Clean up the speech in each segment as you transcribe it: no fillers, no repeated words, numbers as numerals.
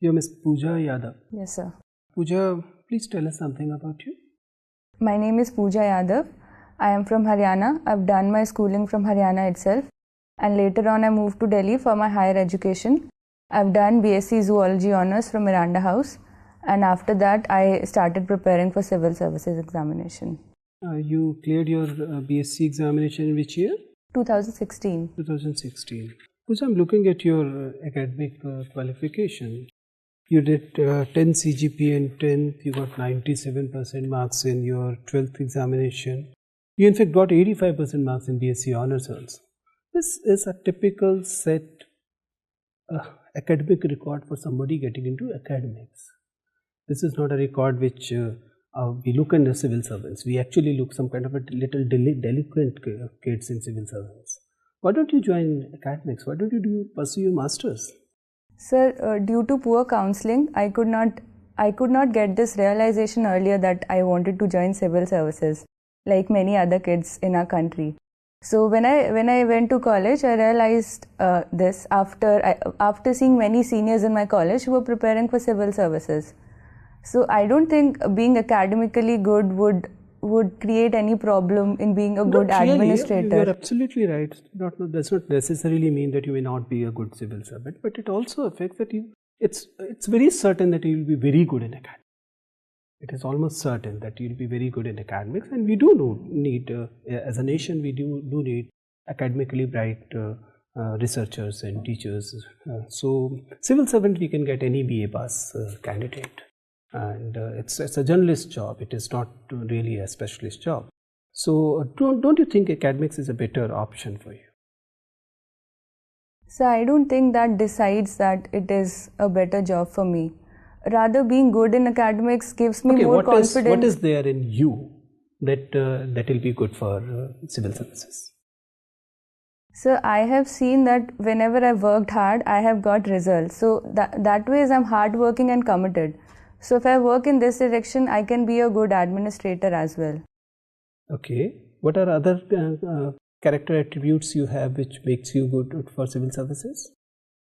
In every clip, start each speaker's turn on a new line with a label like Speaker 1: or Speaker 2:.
Speaker 1: You're Ms. Pooja Yadav.
Speaker 2: Yes, sir.
Speaker 1: Pooja, please tell us something about you.
Speaker 2: My name is Pooja Yadav. I am from Haryana. I've done my schooling from Haryana itself, and later on I moved to Delhi for my higher education. I've done BSc Zoology Honours from Miranda House, and after that I started preparing for Civil Services examination.
Speaker 1: You cleared your BSc examination in which year?
Speaker 2: 2016.
Speaker 1: 2016. Pooja, I'm looking at your academic qualification. You did 10 CGPA in 10th, you got 97% marks in your 12th examination. You in fact got 85% marks in BSc Honours also. This is a typical set academic record for somebody getting into academics. This is not a record which we look in the civil servants. We actually look some kind of a little delinquent kids in civil servants. Why don't you join academics? Why don't you pursue your masters?
Speaker 2: Sir, due to poor counseling, I could not get this realization earlier that I wanted to join civil services, like many other kids in our country. So when I went to college, I realized this after seeing many seniors in my college who were preparing for civil services. So I don't think being academically good would create any problem in being a good administrator.
Speaker 1: You are absolutely right. Does not necessarily mean that you may not be a good civil servant, but it also affects that it's very certain that you will be very good in academics. It is almost certain that you will be very good in academics, and we do need, as a nation, we do need academically bright researchers and teachers. So civil servant, we can get any BA pass candidate. And it's a journalist job. It is not really a specialist job. So don't you think academics is a better option for you?
Speaker 2: So I don't think that decides that it is a better job for me. Rather, being good in academics gives me more confidence.
Speaker 1: What is there in you that will be good for civil services?
Speaker 2: So I have seen that whenever I've worked hard, I have got results. So that way I'm hardworking and committed. So if I work in this direction, I can be a good administrator as well.
Speaker 1: Okay. What are other character attributes you have which makes you good for civil services?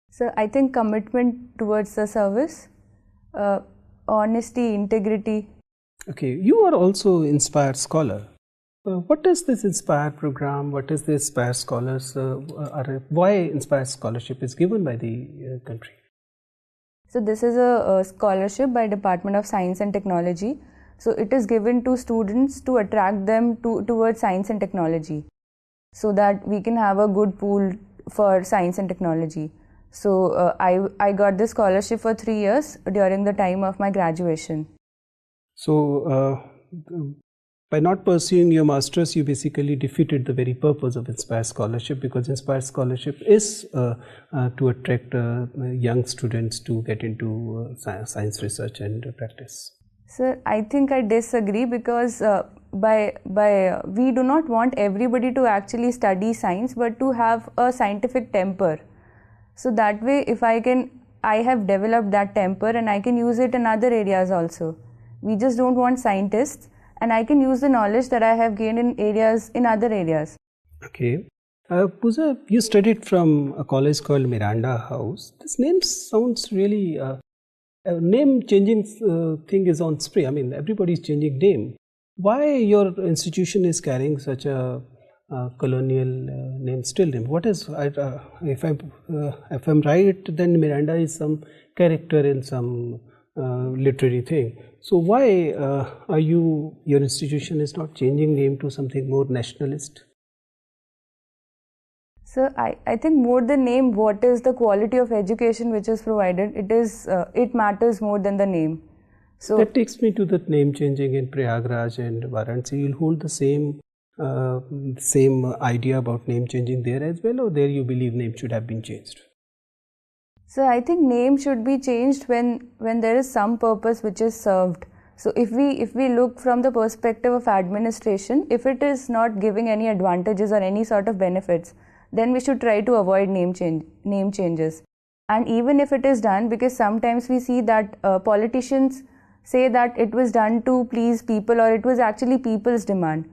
Speaker 2: So I think commitment towards the service, honesty, integrity.
Speaker 1: Okay. You are also Inspire Scholar. What is this Inspire program? What is the Inspire Scholars? Why Inspire Scholarship is given by the country?
Speaker 2: So this is a scholarship by Department of Science and Technology. So it is given to students to attract them towards science and technology, so that we can have a good pool for science and technology. So I got this scholarship for 3 years during the time of my graduation.
Speaker 1: So by not pursuing your masters, you basically defeated the very purpose of Inspire Scholarship, because Inspire Scholarship is to attract young students to get into science research and practice.
Speaker 2: Sir, I think I disagree, because we do not want everybody to actually study science, but to have a scientific temper. So that way, if I have developed that temper and I can use it in other areas also. We just don't want scientists. And I can use the knowledge that I have gained in other areas.
Speaker 1: Okay. Pooja, you studied from a college called Miranda House. This name sounds really, a name changing thing is on spray. I mean, everybody is changing name. Why your institution is carrying such a colonial name, still name? What is, if I'm right, then Miranda is some character in some literary thing. So why your institution is not changing name to something more nationalist?
Speaker 2: So I think more than name, what is the quality of education which is provided, it matters more than the name. So
Speaker 1: that takes me to that name changing in Prayagraj and Varanasi. You'll hold the same idea about name changing there as well, or there you believe name should have been changed?
Speaker 2: So I think name should be changed when there is some purpose which is served. So if we look from the perspective of administration, if it is not giving any advantages or any sort of benefits, then we should try to avoid name changes. And even if it is done, because sometimes we see that politicians say that it was done to please people, or it was actually people's demand.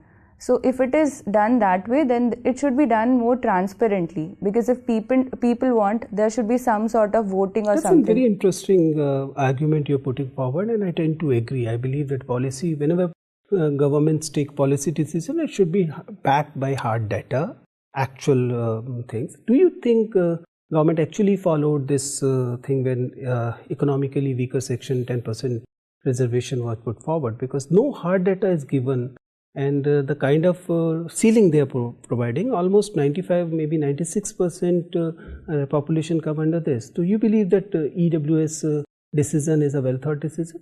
Speaker 2: So if it is done that way, then it should be done more transparently, because if people want, there should be some sort of voting or something.
Speaker 1: That's a very interesting argument you're putting forward, and I tend to agree. I believe that policy, whenever governments take policy decision, it should be backed by hard data, actual things. Do you think government actually followed this thing when economically weaker section 10% reservation was put forward? Because no hard data is given, and the kind of ceiling they are providing, almost 95, maybe 96% population come under this. Do you believe that EWS decision is a well thought decision?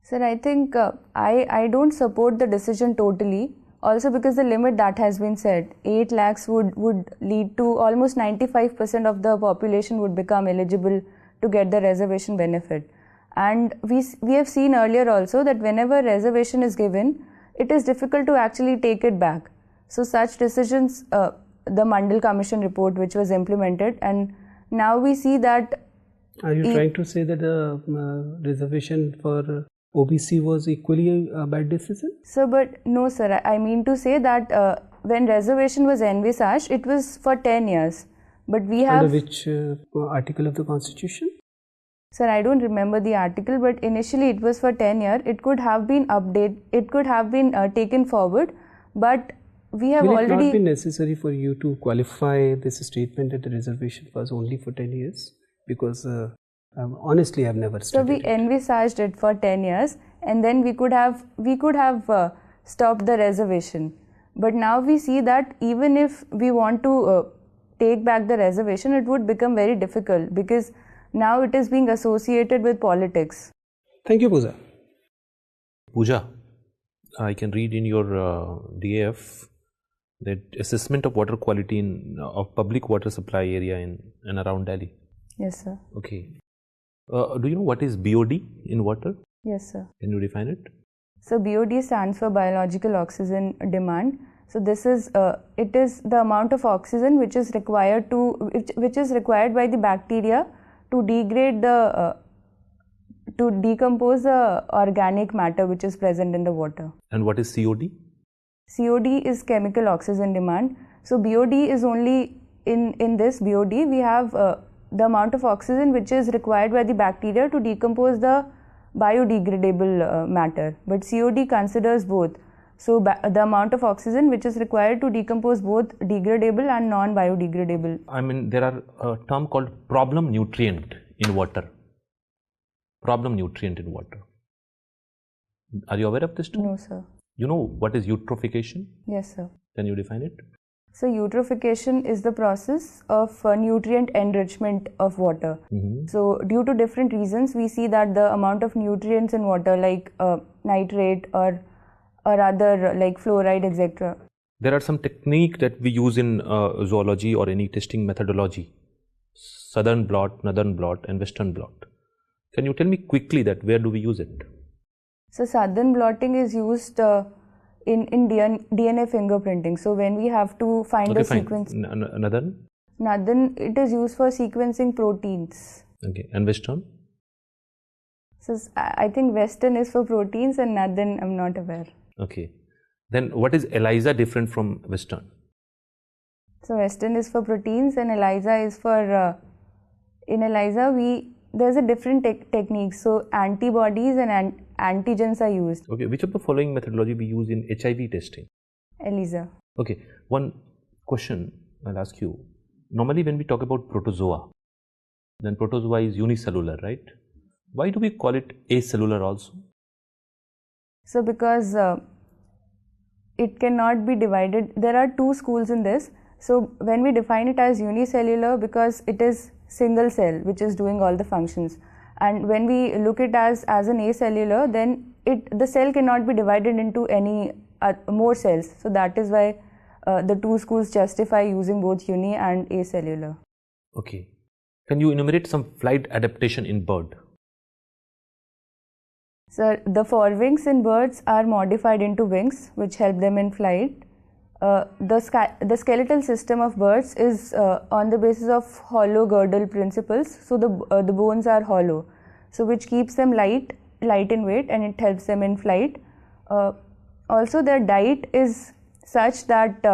Speaker 2: Sir, I think I don't support the decision totally. Also because the limit that has been set, 8 lakhs would lead to almost 95% of the population would become eligible to get the reservation benefit. And we have seen earlier also that whenever reservation is given, it is difficult to actually take it back. So such decisions, the Mandal Commission report which was implemented, and now we see that...
Speaker 1: Are you trying to say that the reservation for OBC was equally a bad decision?
Speaker 2: Sir, but no sir, I mean to say that when reservation was envisaged, it was for 10 years. But we have...
Speaker 1: Under which article of the Constitution?
Speaker 2: Sir, I don't remember the article, but initially it was for 10 years. It could have been updated, it could have been taken forward, but we have already...
Speaker 1: Will it not be necessary for you to qualify this statement that the reservation was only for 10 years? Because honestly, I've never studied.
Speaker 2: So we envisaged it for 10 years, and then we could have stopped the reservation. But now we see that even if we want to take back the reservation, it would become very difficult, because now it is being associated with politics.
Speaker 1: Thank you, Pooja.
Speaker 3: Pooja, I can read in your DAF that assessment of water quality of public water supply area in and around Delhi.
Speaker 2: Yes, sir.
Speaker 3: Okay. Do you know what is BOD in water?
Speaker 2: Yes, sir.
Speaker 3: Can you define it?
Speaker 2: So BOD stands for biological oxygen demand. So this is it is the amount of oxygen which is required by the bacteria to degrade to decompose the organic matter which is present in the water.
Speaker 3: And what is COD?
Speaker 2: COD is chemical oxygen demand. So BOD is only in this BOD we have the amount of oxygen which is required by the bacteria to decompose the biodegradable matter. But COD considers both. So the amount of oxygen which is required to decompose both degradable and non-biodegradable.
Speaker 3: I mean, there are a term called problem nutrient in water. Problem nutrient in water. Are you aware of this term?
Speaker 2: No, sir.
Speaker 3: You know what is eutrophication?
Speaker 2: Yes, sir.
Speaker 3: Can you define it?
Speaker 2: So eutrophication is the process of nutrient enrichment of water. So due to different reasons, we see that the amount of nutrients in water like nitrate or other like fluoride, etc.
Speaker 3: There are some technique that we use in zoology or any testing methodology. Southern blot, northern blot and western blot. Can you tell me quickly that where do we use it?
Speaker 2: So southern blotting is used in DNA fingerprinting. So when we have to find the sequence.
Speaker 3: Northern?
Speaker 2: Northern, it is used for sequencing proteins.
Speaker 3: Okay. And western?
Speaker 2: So I think western is for proteins and northern I'm not aware.
Speaker 3: Okay. Then what is ELISA different from western?
Speaker 2: So western is for proteins and ELISA is for, in ELISA there's a different technique. So antibodies and antigens are used.
Speaker 3: Okay. Which of the following methodology we use in HIV testing?
Speaker 2: ELISA.
Speaker 3: Okay. One question I'll ask you. Normally when we talk about protozoa, then protozoa is unicellular, right? Why do we call it acellular also?
Speaker 2: So because it cannot be divided. There are two schools in this. So when we define it as unicellular, because it is single cell which is doing all the functions, and when we look it as an acellular, then the cell cannot be divided into any more cells. So that is why the two schools justify using both uni and acellular.
Speaker 3: Okay. Can you enumerate some flight adaptation in bird?
Speaker 2: So the forewings in birds are modified into wings which help them in flight. The skeletal system of birds is on the basis of hollow girdle principles. So the bones are hollow, so which keeps them light in weight and it helps them in flight. also their diet is such that